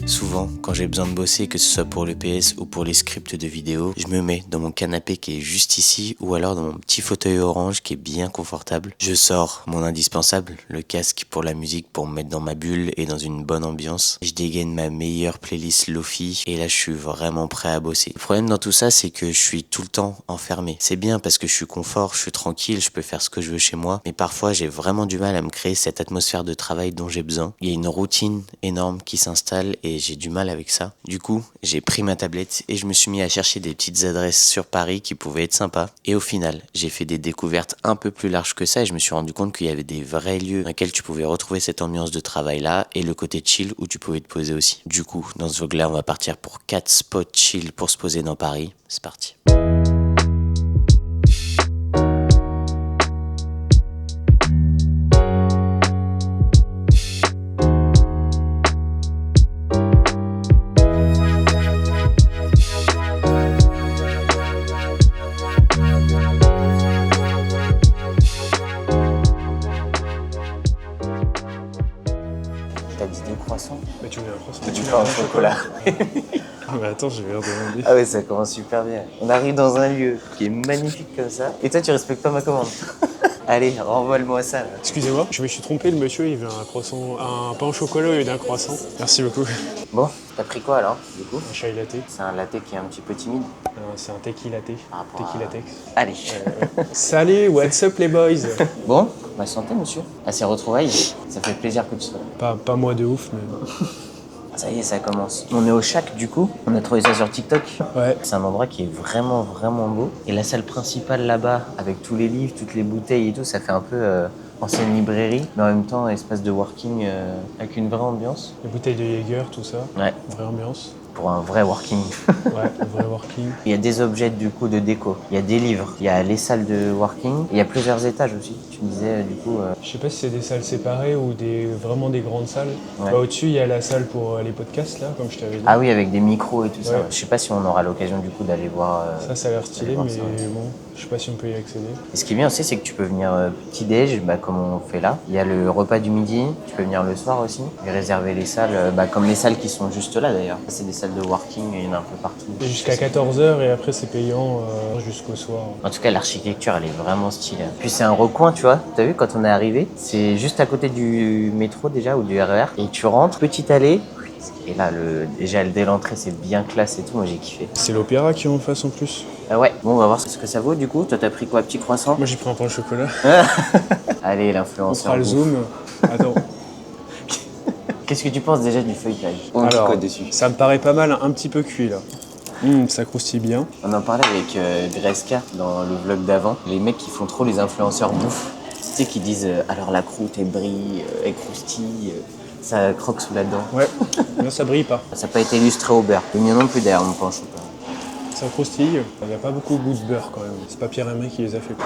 Souvent, quand j'ai besoin de bosser, que ce soit pour le PS ou pour les scripts de vidéo, je me mets dans mon canapé qui est juste ici ou alors dans mon petit fauteuil orange qui est bien confortable. Je sors mon indispensable, le casque pour la musique pour me mettre dans ma bulle et dans une bonne ambiance. Je dégaine ma meilleure playlist Lofi et là je suis vraiment prêt à bosser. Le problème dans tout ça, c'est que je suis tout le temps enfermé. C'est bien parce que je suis confort, je suis tranquille, je peux faire ce que je veux chez moi, mais parfois j'ai vraiment du mal à me créer cette atmosphère de travail dont j'ai besoin. Il y a une routine énorme qui s'installe et j'ai du mal avec ça. Du coup, j'ai pris ma tablette et je me suis mis à chercher des petites adresses sur Paris qui pouvaient être sympas. Et au final, j'ai fait des découvertes un peu plus larges que ça et je me suis rendu compte qu'il y avait des vrais lieux dans lesquels tu pouvais retrouver cette ambiance de travail là et le côté chill où tu pouvais te poser aussi. Du coup, dans ce vlog là, on va partir pour 4 spots chill pour se poser dans Paris. C'est parti. T'as dit 2 croissants? Mais tu veux un croissant? Tu veux un chocolat? Ah mais attends, je vais redemander. Ah ouais, ça commence super bien. On arrive dans un lieu qui est magnifique comme ça. Et toi, tu respectes pas ma commande. Allez, renvole-moi ça. Là. Excusez-moi, je me suis trompé, le monsieur il veut un croissant, un pain au chocolat au lieu d'un croissant. Merci beaucoup. Bon, t'as pris quoi alors, du coup? Un chai latte. C'est un latte qui est un petit peu timide. C'est un tequila latte. Par rapport Tequila à- tex. Allez. Salut, what's up les boys? Bon, ma santé, monsieur. À ces retrouvailles, ça fait plaisir que tu sois là. Pas moi de ouf, mais... Ça y est, ça commence. On est au Shack, du coup. On a trouvé ça sur TikTok. Ouais. C'est un endroit qui est vraiment, vraiment beau. Et la salle principale là-bas, avec tous les livres, toutes les bouteilles et tout, ça fait un peu ancienne librairie, mais en même temps espace de working avec une vraie ambiance. Les bouteilles de Jäger, tout ça. Ouais, Vraie ambiance. pour un vrai working. Ouais, vrai working. Il y a des objets du coup de déco, il y a des livres, il y a les salles de working, et il y a plusieurs étages aussi. Tu me disais du coup... Je sais pas si c'est des salles séparées ou vraiment des grandes salles. Ouais. Bah, au-dessus, il y a la salle pour les podcasts, là, comme je t'avais dit. Ah oui, avec des micros et tout ça. Ouais. Ouais. Je sais pas si on aura l'occasion du coup d'aller voir... Ça a l'air stylé, voir mais ça, ouais. bon, je sais pas si on peut y accéder. Et ce qui est bien aussi, c'est que tu peux venir petit-déj, comme on fait là. Il y a le repas du midi, tu peux venir le soir aussi. Et réserver les salles, comme les salles qui sont juste là d'ailleurs. C'est des salles de working, il y en a un peu partout. Et jusqu'à 14h et après c'est payant jusqu'au soir. En tout cas, l'architecture, elle est vraiment stylée. Puis c'est un recoin, tu vois. T'as vu, quand on est arrivé, c'est juste à côté du métro déjà, ou du RER. Et tu rentres, petite allée. Et là, déjà, dès l'entrée, c'est bien classe et tout. Moi, j'ai kiffé. C'est l'opéra qui est en face en plus. Ouais, bon, on va voir ce que ça vaut du coup. Toi, t'as pris quoi, petit croissant? Moi j'ai pris un pain au chocolat. Allez, On l'influenceur. fera le bouffe. zoom. Attends. Qu'est-ce que tu penses déjà du feuilletage? On dit Alors, quoi dessus? ça me paraît pas mal, un petit peu cuit là. Ça croustille bien. On en parlait avec Greska dans le vlog d'avant. Les mecs qui font trop les influenceurs bouffe. Tu sais, qui disent alors la croûte, elle brille, elle croustille, ça croque sous la dent. Ouais, non ça brille pas. Ça n'a pas été illustré au beurre. Le mien non plus d'ailleurs, mon pain au chocolat. Ça croustille. Il n'y a pas beaucoup de goût de beurre quand même. C'est pas Pierre Hermé qui les a fait quoi.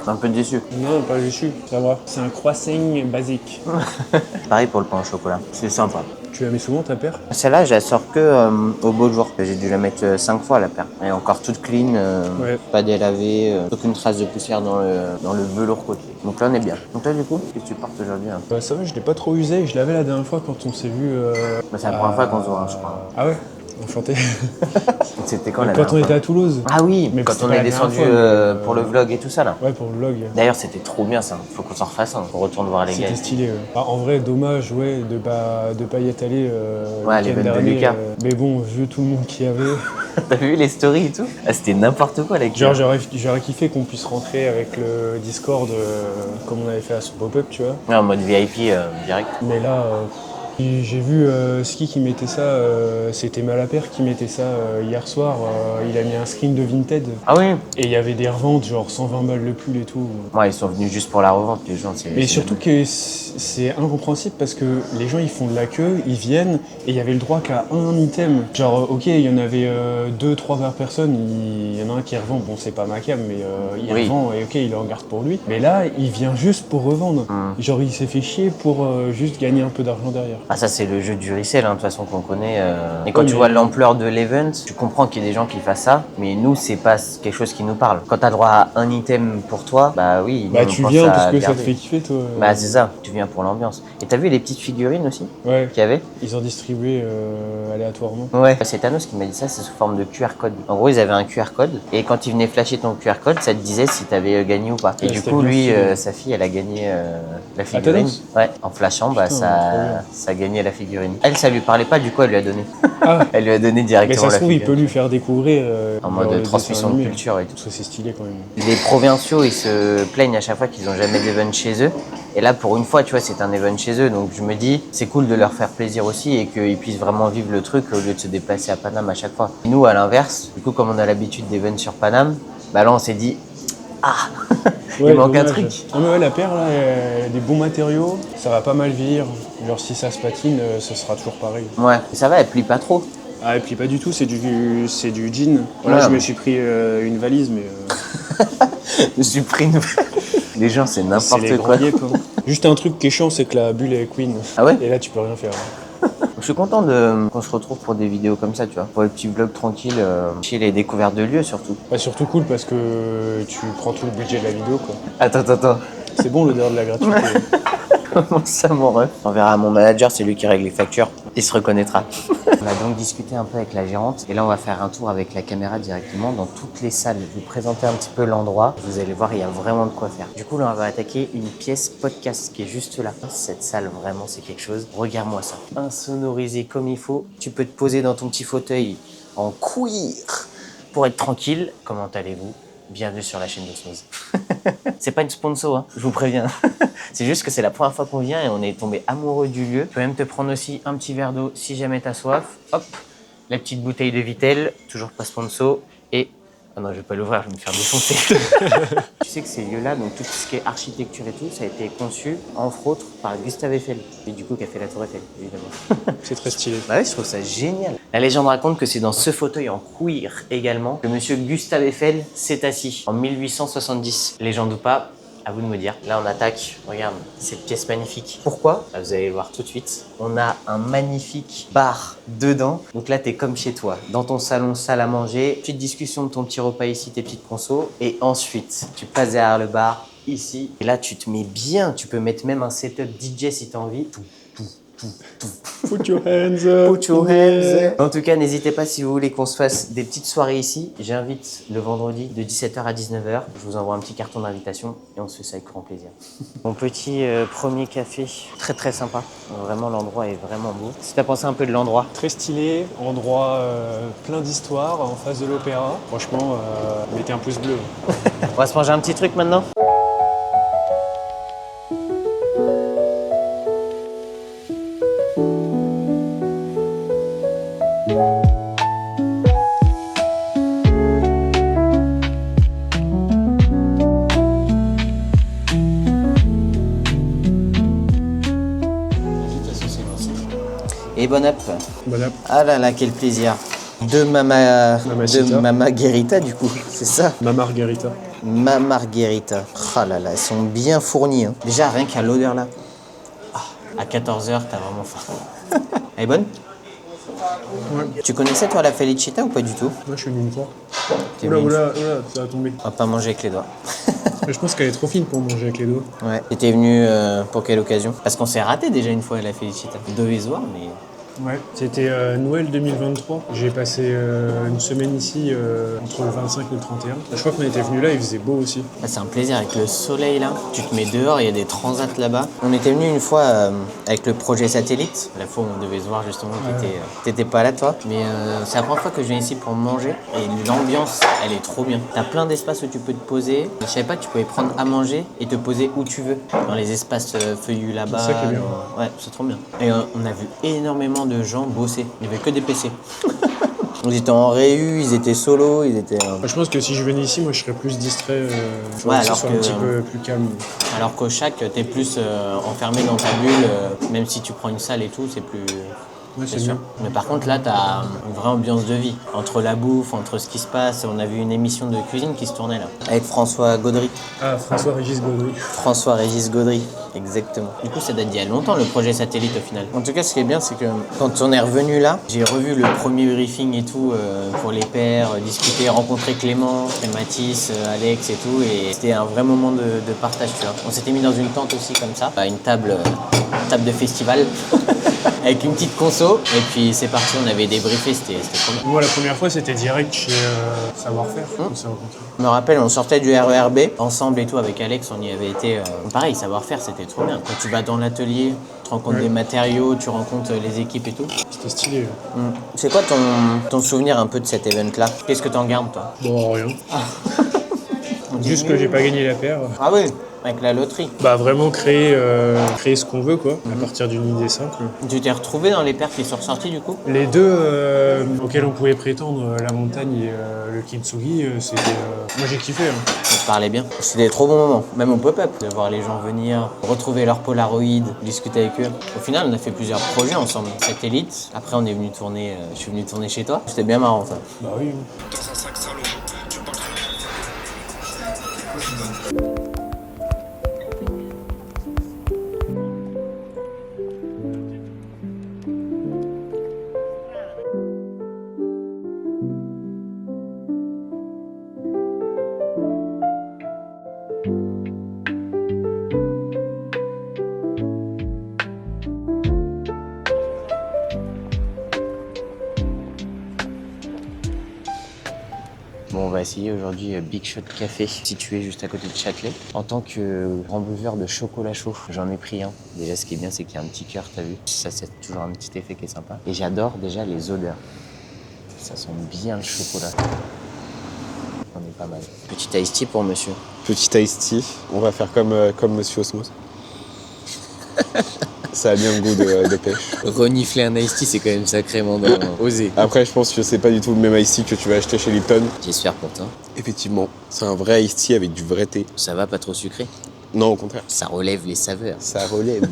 Un peu déçu. Non, pas déçu. Ça va. C'est un croissant basique. Pareil pour le pain au chocolat. C'est sympa. Tu la mets souvent ta paire? Celle-là, je la sors que au beau jour. J'ai dû la mettre 5 fois la paire. Elle est encore toute clean, Ouais. pas délavée, aucune trace de poussière dans le velours côté. Donc là, on est bien. Donc là, du coup, qu'est-ce que tu portes aujourd'hui hein? Bah, ça va, je l'ai pas trop usé. Je l'avais la dernière fois quand on s'est vu. C'est la première fois qu'on se voit, hein, je crois. Ah ouais? Enchanté. C'était quand la Quand on dernière était à Toulouse. fois? Ah oui, Mais quand c'était on pas est la dernière descendu fois, mais, pour le vlog et tout ça là. Ouais, pour le vlog. D'ailleurs, c'était trop bien ça. Faut qu'on s'en refasse. On retourne voir les gars. C'était stylé. Ouais. Ah, en vrai, dommage, ouais, de pas y être allé Ouais, le les week-end veines de dernier. Lucas. Mais bon, vu tout le monde qu'il y avait, T'as vu les stories et tout? Ah, c'était n'importe quoi les genre gars. j'aurais kiffé qu'on puisse rentrer avec le Discord comme on avait fait à son pop-up, tu vois. Ouais, en mode VIP direct. Mais là, Et j'ai vu Ski qui mettait ça, c'était Malapert qui mettait ça hier soir. Il a mis un screen de Vinted. Ah oui. Et il y avait des reventes, genre 120 balles le pull et tout. Ouais, ils sont venus juste pour la revente, les gens. Mais surtout que c'est incompréhensible parce que les gens ils font de la queue, ils viennent et il y avait le droit qu'à un item. Genre ok, il y en avait 2-3 par personne, il y en a un qui revend, bon c'est pas ma cam mais il revend et ok il en garde pour lui. Mais là il vient juste pour revendre. Genre il s'est fait chier pour juste gagner un peu d'argent derrière. Ah ça c'est le jeu du resell, hein, de toute façon qu'on connaît. Et quand tu vois l'ampleur de l'event, tu comprends qu'il y a des gens qui fassent ça, mais nous c'est pas quelque chose qui nous parle. Quand t'as droit à un item pour toi, bah oui. Bah tu viens parce que ça te fait kiffer toi. Bah c'est ça, tu viens pour l'ambiance. Et t'as vu les petites figurines aussi qu'il y avait? Ils ont distribué aléatoirement. Ouais, c'est Thanos qui m'a dit ça, c'est sous forme de QR code. En gros ils avaient un QR code et quand ils venaient flasher ton QR code, ça te disait si t'avais gagné ou pas. Et du coup lui, sa fille, elle a gagné la figurine. Ouais, en flashant, bah ça a gagné la figurine. Elle, ça lui parlait pas, du coup elle lui a donné. Ah. Elle lui a donné directement mais ça se la trouve, figurine. Il peut lui faire découvrir en mode transmission de culture et tout. Parce que c'est stylé quand même. Les provinciaux, ils se plaignent à chaque fois qu'ils n'ont jamais d'event chez eux. Et là, pour une fois, tu vois, c'est un event chez eux. Donc je me dis, c'est cool de leur faire plaisir aussi et qu'ils puissent vraiment vivre le truc au lieu de se déplacer à Paname à chaque fois. Et nous, à l'inverse, du coup, comme on a l'habitude d'event sur Paname, bah là, on s'est dit, ah, il manque un truc. Ah mais ouais, la paire, là, elle a des bons matériaux, ça va pas mal vieillir. Genre si ça se patine, ce sera toujours pareil. Ouais, ça va, elle plie pas trop. Ah, elle plie pas du tout, c'est du jean. Là, je me suis pris une valise, mais... Je me suis pris une... Les gens, c'est n'importe quoi. Juste un truc qui est chiant, c'est que la bulle est queen. Ah ouais? Et là, tu peux rien faire. Je suis content qu'on se retrouve pour des vidéos comme ça, tu vois. Pour les petits vlogs tranquilles, chez les découvertes de lieux surtout. Ouais, surtout cool parce que tu prends tout le budget de la vidéo, quoi. Attends. C'est bon l'odeur de la gratuité. Comment ça, mon ref? On verra à mon manager, c'est lui qui règle les factures. Il se reconnaîtra. On a donc discuté un peu avec la gérante. Et là, on va faire un tour avec la caméra directement dans toutes les salles. Je vais vous présenter un petit peu l'endroit. Vous allez voir, il y a vraiment de quoi faire. Du coup, là, on va attaquer une pièce podcast qui est juste là. Cette salle, vraiment, c'est quelque chose. Regarde-moi ça. Insonorisé comme il faut. Tu peux te poser dans ton petit fauteuil en cuir pour être tranquille. Comment allez-vous? Bienvenue sur la chaîne d'Osmose. C'est pas une sponsor, hein, je vous préviens. C'est juste que c'est la première fois qu'on vient et on est tombé amoureux du lieu. Tu peux même te prendre aussi un petit verre d'eau si jamais t'as soif. Hop, la petite bouteille de Vittel, toujours pas sponsor. Et... Ah non, je vais pas l'ouvrir, je vais me faire défoncer. Tu sais que ces lieux-là, donc tout ce qui est architecture et tout, ça a été conçu, entre autres, par Gustave Eiffel. Et du coup, qui a fait la Tour Eiffel, évidemment. C'est très stylé. Bah ouais, je trouve ça génial. La légende raconte que c'est dans ce fauteuil en cuir également que monsieur Gustave Eiffel s'est assis en 1870. Légende ou pas, à vous de me dire. Là, on attaque. Regarde, cette pièce magnifique. Pourquoi? Bah, vous allez le voir tout de suite. On a un magnifique bar dedans. Donc là, t'es comme chez toi. Dans ton salon, salle à manger. Petite discussion de ton petit repas ici, tes petites consos. Et ensuite, tu passes derrière le bar, ici. Et là, tu te mets bien. Tu peux mettre même un setup DJ si t'as envie. Tout. Put your hands up. Put your hands up. En tout cas, n'hésitez pas si vous voulez qu'on se fasse des petites soirées ici. J'invite le vendredi de 17h à 19h. Je vous envoie un petit carton d'invitation et on se fait ça avec grand plaisir. Mon petit premier café, très très sympa. Vraiment, l'endroit est vraiment beau. Si t'as pensé un peu de l'endroit? Très stylé, endroit plein d'histoire en face de l'opéra. Franchement, mettez un pouce bleu. On va se manger un petit truc maintenant? Et bon app. Bon app. Ah là là, quel plaisir. De ma margherita du coup, c'est ça? Ma margherita. Ma margherita. Ah là là, elles sont bien fournies. Hein. Déjà, rien qu'à l'odeur là. Ah, à 14h, t'as vraiment faim. Elle est bonne? Ouais. Tu connaissais toi la felicita ou pas du tout? Moi je suis venu une fois. Oula, ça va tomber. On va pas manger avec les doigts. Je pense qu'elle est trop fine pour manger avec les doigts. Ouais. T'étais venu pour quelle occasion? Parce qu'on s'est raté déjà une fois à la felicita. On devait se voir, mais Ouais, c'était Noël 2023. J'ai passé une semaine ici entre le 25 et le 31. Je crois qu'on était venu là, il faisait beau aussi. Ah, c'est un plaisir avec le soleil là. Tu te mets dehors, il y a des transats là-bas. On était venu une fois avec le projet satellite. La fois où on devait se voir justement, t'étais pas là toi. Mais c'est la première fois que je viens ici pour manger. Et l'ambiance, elle est trop bien. T'as plein d'espaces où tu peux te poser. Je savais pas que tu pouvais prendre à manger et te poser où tu veux. Dans les espaces feuillus là-bas. C'est ça qui est bien. Ouais, c'est trop bien. Et on a vu énormément de gens bosser. Il n'y avait que des PC. Ils étaient en réu, ils étaient solo, ils étaient... Je pense que si je venais ici, moi je serais plus distrait. Ouais, que ce alors soit que- un petit peu plus calme. Alors qu'au Shack, t'es plus enfermé dans ta bulle. Même si tu prends une salle et tout, c'est plus... Ouais, C'est c'est sûr. mieux. Mais par contre, là, t'as une vraie ambiance de vie. Entre la bouffe, entre ce qui se passe. On a vu une émission de cuisine qui se tournait là. Avec François Gaudry. Ah, François-Régis Gaudry. François-Régis Gaudry, exactement. Du coup, ça date d'il y a longtemps, le projet satellite au final. En tout cas, ce qui est bien, c'est que quand on est revenu là, j'ai revu le premier briefing et tout pour les pairs, discuter, rencontrer Clément, Mathis, Alex et tout. Et c'était un vrai moment de partage, tu vois. On s'était mis dans une tente aussi comme ça, à une table de festival. Avec une petite conso, et puis c'est parti, on avait débriefé, c'était trop bien. Moi, la première fois, c'était direct chez Savoir-Faire. On s'est rencontrés. Je me rappelle, on sortait du RERB, ensemble et tout, avec Alex, on y avait été. Pareil, savoir-faire, c'était trop bien. Quand tu vas dans l'atelier, tu rencontres des matériaux, tu rencontres les équipes et tout. C'était stylé. C'est quoi ton souvenir un peu de cet event-là? Qu'est-ce que t'en gardes, toi? Bon, rien. Juste que j'ai pas gagné la paire. Ah oui, avec la loterie. Bah vraiment créer ce qu'on veut quoi, à partir d'une idée simple. Tu t'es retrouvé dans les paires qui sont ressorties du coup? Les deux auxquels on pouvait prétendre, la montagne et le kintsugi, c'était... Moi j'ai kiffé. Hein. Ça te parlait bien. C'était des trop bons moments, même au pop-up, de voir les gens venir, retrouver leur Polaroid, discuter avec eux. Au final, on a fait plusieurs projets ensemble. Satellite, après on est venu tourner, je suis venu tourner chez toi. C'était bien marrant ça. Bah oui. Bon, on va essayer aujourd'hui Big Shot Café, situé juste à côté de Châtelet. En tant que grand buveur de chocolat chaud, j'en ai pris un. Déjà, ce qui est bien, c'est qu'il y a un petit cœur, t'as vu? Ça, c'est toujours un petit effet qui est sympa. Et j'adore déjà les odeurs. Ça sent bien le chocolat. On est pas mal. Petit iced tea pour monsieur. Petit iced tea, on va faire comme Monsieur Osmose. Ça a bien le goût de pêche. Renifler un iced tea, c'est quand même sacrément osé. Après, je pense que c'est pas du tout le même iced tea que tu vas acheter chez Lipton. J'espère pour toi. Effectivement, c'est un vrai iced tea avec du vrai thé. Ça va, pas trop sucré? Non, au contraire. Ça relève les saveurs. Ça relève.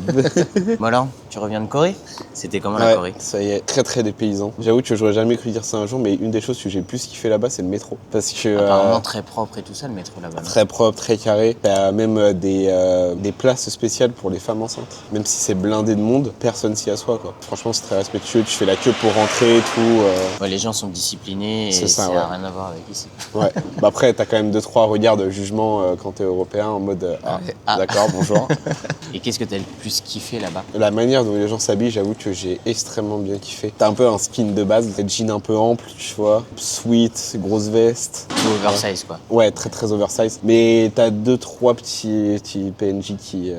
Bon alors, tu reviens de Corée? C'était comment la Corée? Ça y est, très très dépaysant. J'avoue que j'aurais jamais cru dire ça un jour, mais une des choses que j'ai le plus kiffé là-bas, c'est le métro. Parce que Apparemment très propre et tout ça, le métro là-bas. très propre, très carré. T'as même des places spéciales pour les femmes enceintes. Même si c'est blindé de monde, personne s'y assoit quoi. Franchement, c'est très respectueux. Tu fais la queue pour rentrer et tout. Ouais, les gens sont disciplinés et C'est ça, ça ouais. n'a rien à voir avec ici. Ouais. Bah après, t'as quand même 2-3 regards de jugement quand t'es européen en mode Ah. d'accord, bonjour. Et qu'est-ce que t'as le plus kiffé là-bas? La manière dont les gens s'habillent, j'avoue que j'ai extrêmement bien kiffé. T'as un peu un skin de base, des jeans un peu amples, tu vois, sweat, grosse veste. Tout oversize quoi. Ouais, très très oversize. Mais t'as 2-3 petits PNJ qui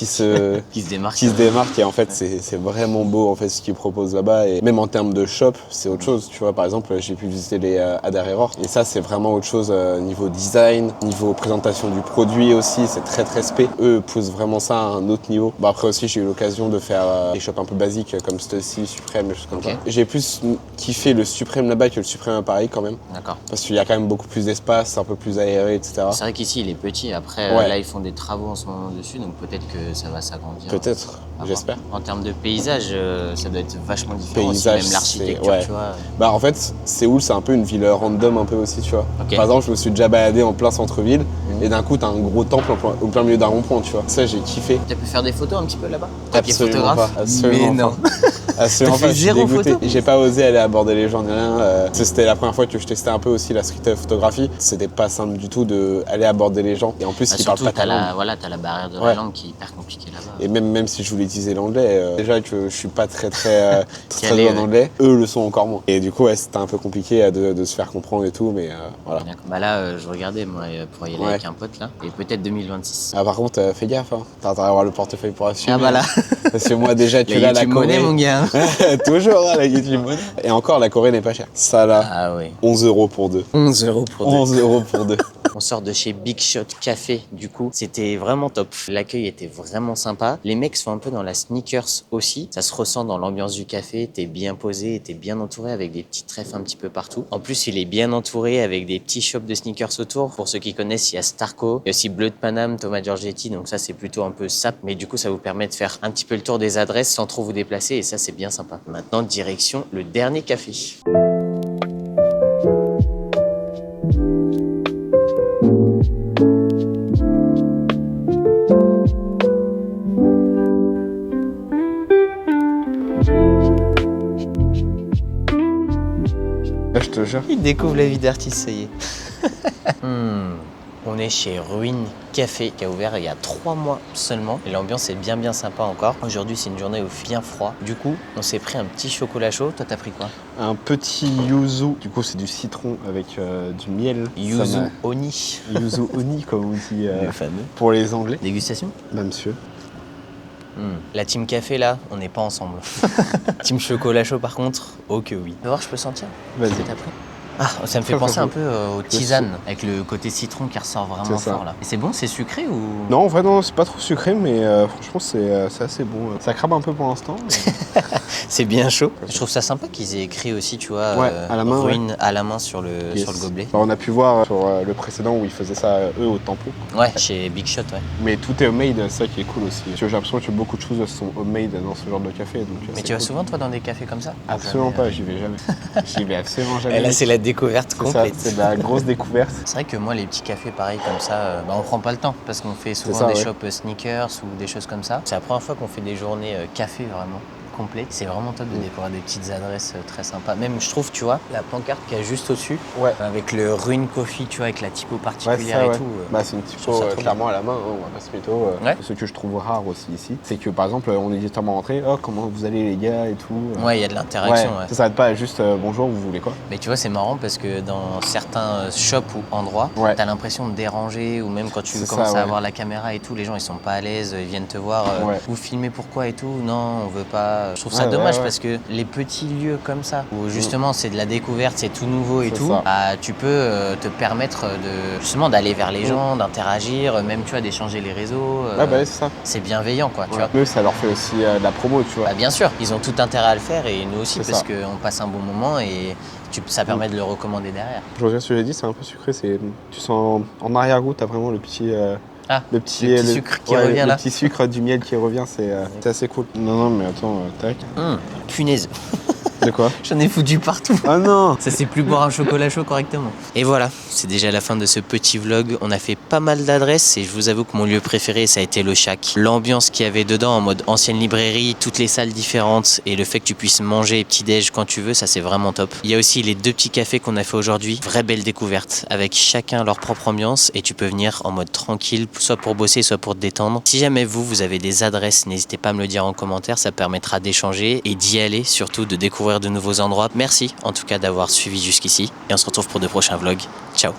se Qui se démarque. qui se démarquent et en fait c'est vraiment beau en fait ce qu'ils proposent là-bas et même en termes de shop c'est autre chose, tu vois. Par exemple j'ai pu visiter les Adair Error et ça c'est vraiment autre chose niveau design, niveau présentation du produit aussi, c'est très très spé. Eux poussent vraiment ça à un autre niveau. Bon après aussi j'ai eu l'occasion de faire des shops un peu basiques comme Stussy, Supreme, des choses comme ça. J'ai plus kiffé le Supreme là-bas que le Supreme à Paris quand même. D'accord. Parce qu'il y a quand même beaucoup plus d'espace, un peu plus aéré, etc. C'est vrai qu'ici il est petit, après Ouais. là ils font des travaux en ce moment dessus, donc peut-être que ça va s'agrandir. Peut-être, À voir. j'espère. En termes de paysage, ça doit être vachement différent Paysage, aussi, même l'architecture, c'est- ouais. tu vois. Bah en fait, Séoul c'est un peu une ville random un peu aussi, tu vois. Ok. Par exemple, je me suis déjà baladé en plein centre-ville Et d'un coup, t'as un gros temple au plein milieu d'un rond-point, tu vois. Ça, j'ai kiffé. Tu peux faire des photos un petit peu là-bas? Absolument pas. Absolument Mais non. pas. Absolument T'as fait pas. Je suis zéro dégoûté. photo? J'ai pas osé aller aborder les gens ni rien. C'était la première fois que je testais un peu aussi la street photographie. C'était pas simple du tout d'aller aborder les gens. Et en plus, ils parlent Surtout, pas ta langue. t'as la barrière de la Ouais. langue qui est hyper compliquée là-bas. Et même si je voulais utiliser l'anglais, déjà que je suis pas très Calé, bon en ouais. anglais, eux le sont encore moins. Et du coup, ouais, c'était un peu compliqué de se faire comprendre et tout, mais voilà. D'accord. Bah là, je regardais moi pour y aller Ouais. avec un pote là, et peut-être 2026. Ah, par contre, fais gaffe, hein. T'as intérêt à avoir le portefeuille pour assumer. Ah bah là, hein. Parce que moi, déjà, tu la l'as la YouTube monnaie Corée. mon gars. Toujours, hein, la YouTube monnaie. Et encore, la Corée n'est pas chère. Ça, là, Ah ouais. 11 € pour deux. 11 € pour 11 € pour deux. On sort de chez Big Shot Café, du coup, c'était vraiment top. L'accueil était vraiment sympa. Les mecs sont un peu dans la sneakers aussi. Ça se ressent dans l'ambiance du café. T'es bien posé, t'es bien entouré avec des petits trèfles un petit peu partout. En plus, il est bien entouré avec des petits shops de sneakers autour. Pour ceux qui connaissent, il y a Starco, il y a aussi Bleu de Paname, Thomas Giorgetti. Donc ça, c'est plutôt un peu sap. Mais du coup, ça vous permet de faire un petit peu le tour des adresses sans trop vous déplacer. Et ça, c'est bien sympa. Maintenant, direction le dernier café. Je te jure. Il découvre la vie d'artiste, ça y est. On est chez Ruine Café qui a ouvert il y a 3 mois seulement. Et l'ambiance est bien sympa encore. Aujourd'hui, c'est une journée où il fait bien froid. Du coup, on s'est pris un petit chocolat chaud. Toi, t'as pris quoi? Un petit yuzu. Du coup, c'est du citron avec du miel. Yuzu Oni. Yuzu oni, comme on dit Le fameux. pour les Anglais. Dégustation? Bah, monsieur. La team café, là, on n'est pas ensemble. Team chocolat chaud, par contre, oh que oui. Tu vas voir, je peux sentir? Vas-y. Ce que t'as pris? Ah, ça me fait penser un peu aux tisanes, avec le côté citron qui ressort vraiment C'est ça. fort là. Et c'est bon, c'est sucré ou? Non, en vrai, non, c'est pas trop sucré, mais franchement, c'est assez bon. Ça crabe un peu pour l'instant. Mais... C'est bien chaud. Je trouve ça sympa qu'ils aient écrit aussi, tu vois, Ouais, à la main, Ruine à la main sur le Yes. gobelet. Bah, on a pu voir sur le précédent où ils faisaient ça, eux, au tampon. Ouais, chez Big Shot, ouais. Mais tout est homemade, c'est ça qui est cool aussi. Parce que j'ai l'impression que beaucoup de choses sont homemade dans ce genre de café. Donc, Mais c'est tu vas cool. souvent, toi, dans des cafés comme ça? Absolument pas, j'y vais jamais. J'y vais absolument jamais. Et là, c'est la découverte C'est ça, complète. c'est de la grosse découverte. C'est vrai que moi, les petits cafés pareils comme ça, on prend pas le temps parce qu'on fait souvent ça, des ouais. shops sneakers ou des choses comme ça. C'est la première fois qu'on fait des journées café vraiment complètes. C'est vraiment top de découvrir des petites adresses très sympas. Même, je trouve, tu vois, la pancarte qu'il y a juste au-dessus, Ouais. avec le Ruine Coffee, tu vois, avec la typo particulière Ouais, et ouais. tout. Bah, c'est une je typo trouve ça trop clairement à la main, hein, on va pas se mytho. Ouais. Ce que je trouve rare aussi ici, c'est que par exemple, on est directement rentré, oh comment vous allez les gars et tout. Ouais, il y a de l'interaction. Ouais. Ouais. Ça s'arrête pas à juste bonjour, vous voulez quoi? Mais tu vois, c'est marrant parce que dans certains shops ou endroits, Ouais. t'as l'impression de déranger ou même quand tu C'est commences ça, à ouais. avoir la caméra et tout, les gens ils sont pas à l'aise, ils viennent te voir, Ouais. vous filmez pourquoi et tout, non, on veut pas. Je trouve ça Ouais, dommage ouais. parce que les petits lieux comme ça, où justement c'est de la découverte, c'est tout nouveau et C'est tout, ça. bah, tu peux te permettre de justement d'aller vers les gens, d'interagir, même tu vois, d'échanger les réseaux. Ouais, bah, c'est ça. C'est bienveillant quoi, tu Ouais. vois. Eux, ça leur fait aussi de la promo, tu vois. Bah, bien sûr, ils ont tout intérêt à le faire et nous aussi C'est parce ça. qu'on passe un bon moment et ça permet de le recommander derrière. Je reviens sur ce que j'ai dit, c'est un peu sucré. Tu sens en arrière-goût, t'as vraiment le petit sucre qui revient le là. petit sucre du miel qui revient, c'est assez cool. Non, mais attends, tac. Punaise, De quoi? j'en ai foutu partout. Ah non! Ça c'est plus boire un chocolat chaud correctement. Et voilà, c'est déjà la fin de ce petit vlog. On a fait pas mal d'adresses et je vous avoue que mon lieu préféré ça a été le Shack. L'ambiance qu'il y avait dedans en mode ancienne librairie, toutes les salles différentes et le fait que tu puisses manger petit-déj quand tu veux, ça c'est vraiment top. Il y a aussi les 2 petits cafés qu'on a fait aujourd'hui. Vraie belle découverte avec chacun leur propre ambiance et tu peux venir en mode tranquille, soit pour bosser, soit pour te détendre. Si jamais vous avez des adresses, n'hésitez pas à me le dire en commentaire, ça permettra d'échanger et d'y aller, surtout de découvrir de nouveaux endroits. Merci en tout cas d'avoir suivi jusqu'ici et on se retrouve pour de prochains vlogs. Ciao.